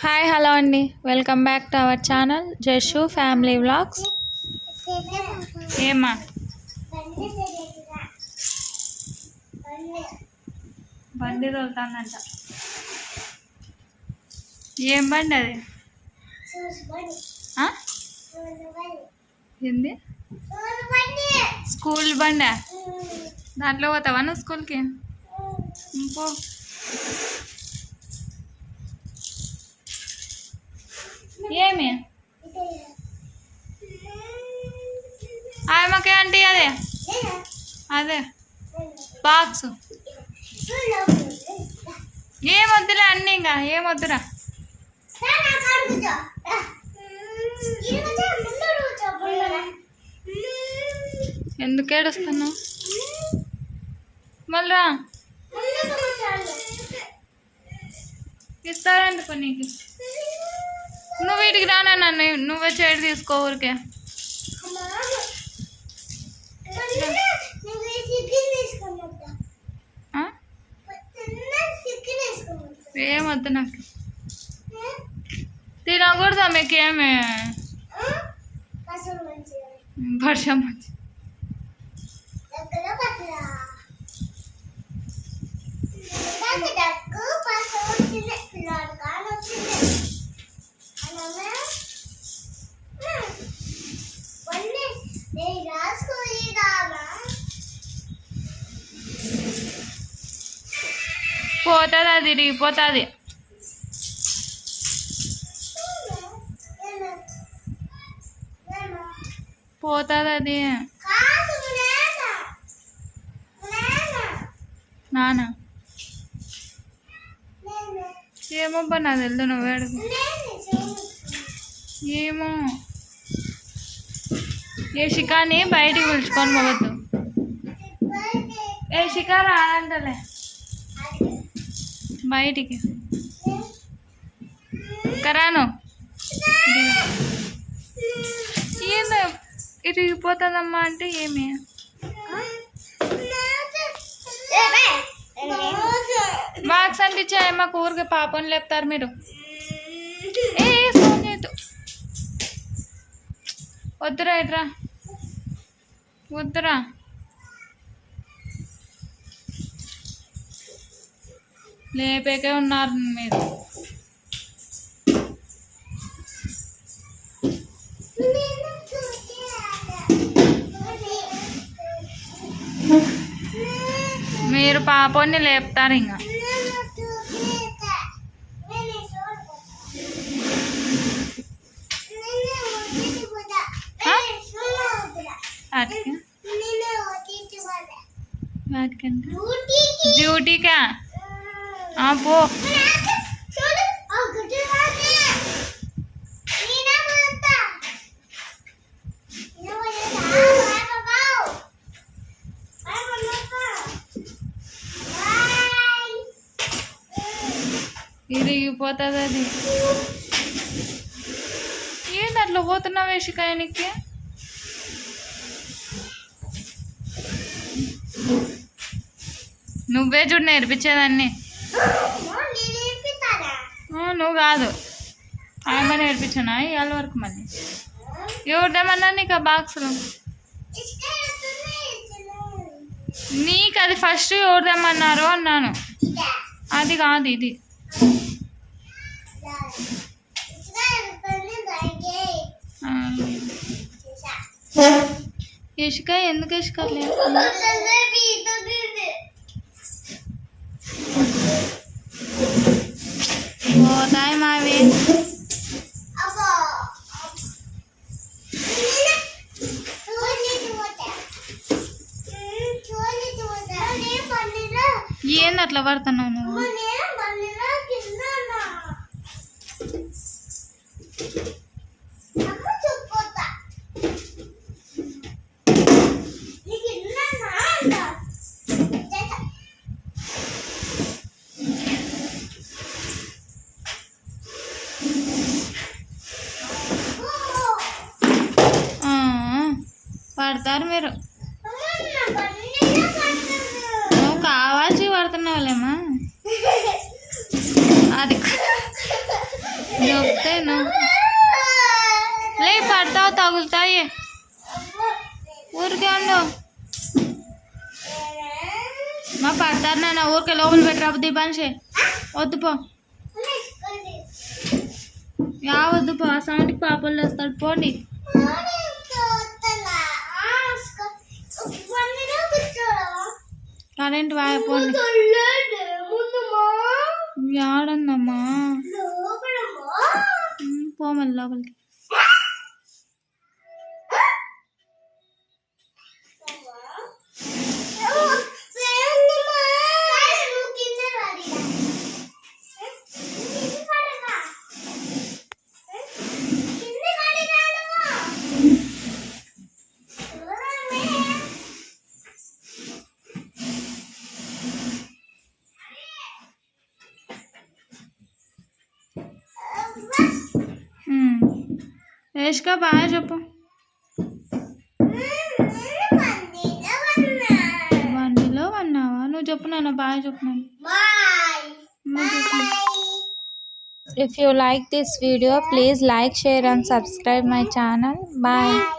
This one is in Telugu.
హాయ్ హలో అండి, welcome back to our channel జషు family vlogs. ఏమా బండి తోలుతానంట. ఏం బండి అది? ఏంది? స్కూల్ బండా? దాంట్లో పోతావా నువ్వు స్కూల్కి? పో. ఏమి ఆయమ్మకే అంటే అదే అదే బాక్స్ ఏమొద్దులే అన్నీ, ఇంకా ఏమొద్దురా. ఎందుకు ఏడుస్తున్నావు? మళ్ళా ఇస్తారంట నీకు. నువ్వు వీటికి రానా, నన్ను నువ్వే చేడు తీసుకో ఊరికే. ఏమొద్దు నాకు, తినకూడదా మీకేమి? వర్షం మంచి పోతుంది, అది తిరిగిపోతుంది. పోతుంది అది. నానా ఏమబ్బా నాకు తెలుదు, నువ్వు అడుగు. ఏమో ఏ షికాని బయటికి పిలుచుకొని పోవద్దు. ఏ షికా రాదంటలే బయటికి. కరాను ఏందో ఇరిగిపోతుందమ్మా అంటే ఏమి? బాక్స్ అంటే ఇచ్చాయమ్మా, ఊరికి పాపని లేపుతారు మీరు. ఏ ఫోన్ చేయద్దు, వద్దురా ఇట్రా, వద్దురా. లేపేకే ఉన్నారు మీరు. మీరు పాపని లేపుతారు ఇంకా. డ్యూటీకా? పో. ఇరిగిపోతుంది అది. ఏంటి అట్లా పోతున్నావు వేషికాయనికి? నువ్వే చూడు నేర్పించేదాన్ని. నువ్వు కాదు, ఆమె నేర్పించానా ఇవాళ వరకు? మళ్ళీ ఎవరిదేమన్నా నీకు ఆ బాక్సులు? నీకు అది ఫస్ట్ ఎవరిదేమన్నారు అన్నాను, అది కాదు ఇది. ఇసుక ఎందుకు ఇసుకలేదు? పోతాయి మావి. ఏంది అట్లా పడుతున్నావు నువ్వు? పడతారు మీరు. నువ్వు కావాల్సి పడుతున్నావులేమ్మా. అది దొబ్బతే నువ్వు లే పడతావు తగులుతాయి ఊరికే ఉండు మా పడతారు నాన్న ఊరికే లోపల పెట్టరా దీపాంశే వద్దు పో వద్దు పో ఆ సౌండ్కి పాపలు వస్తాడు పోండి కరెంట్ వాయిపోండి ఆడందమ్మా పోమని లోపలికి రేష్కా బాగా చెప్పు బండిలో అన్నావా నువ్వు చెప్పు నాన్న బాగా చెప్పు If you like this video, please like, share and subscribe my channel. Bye.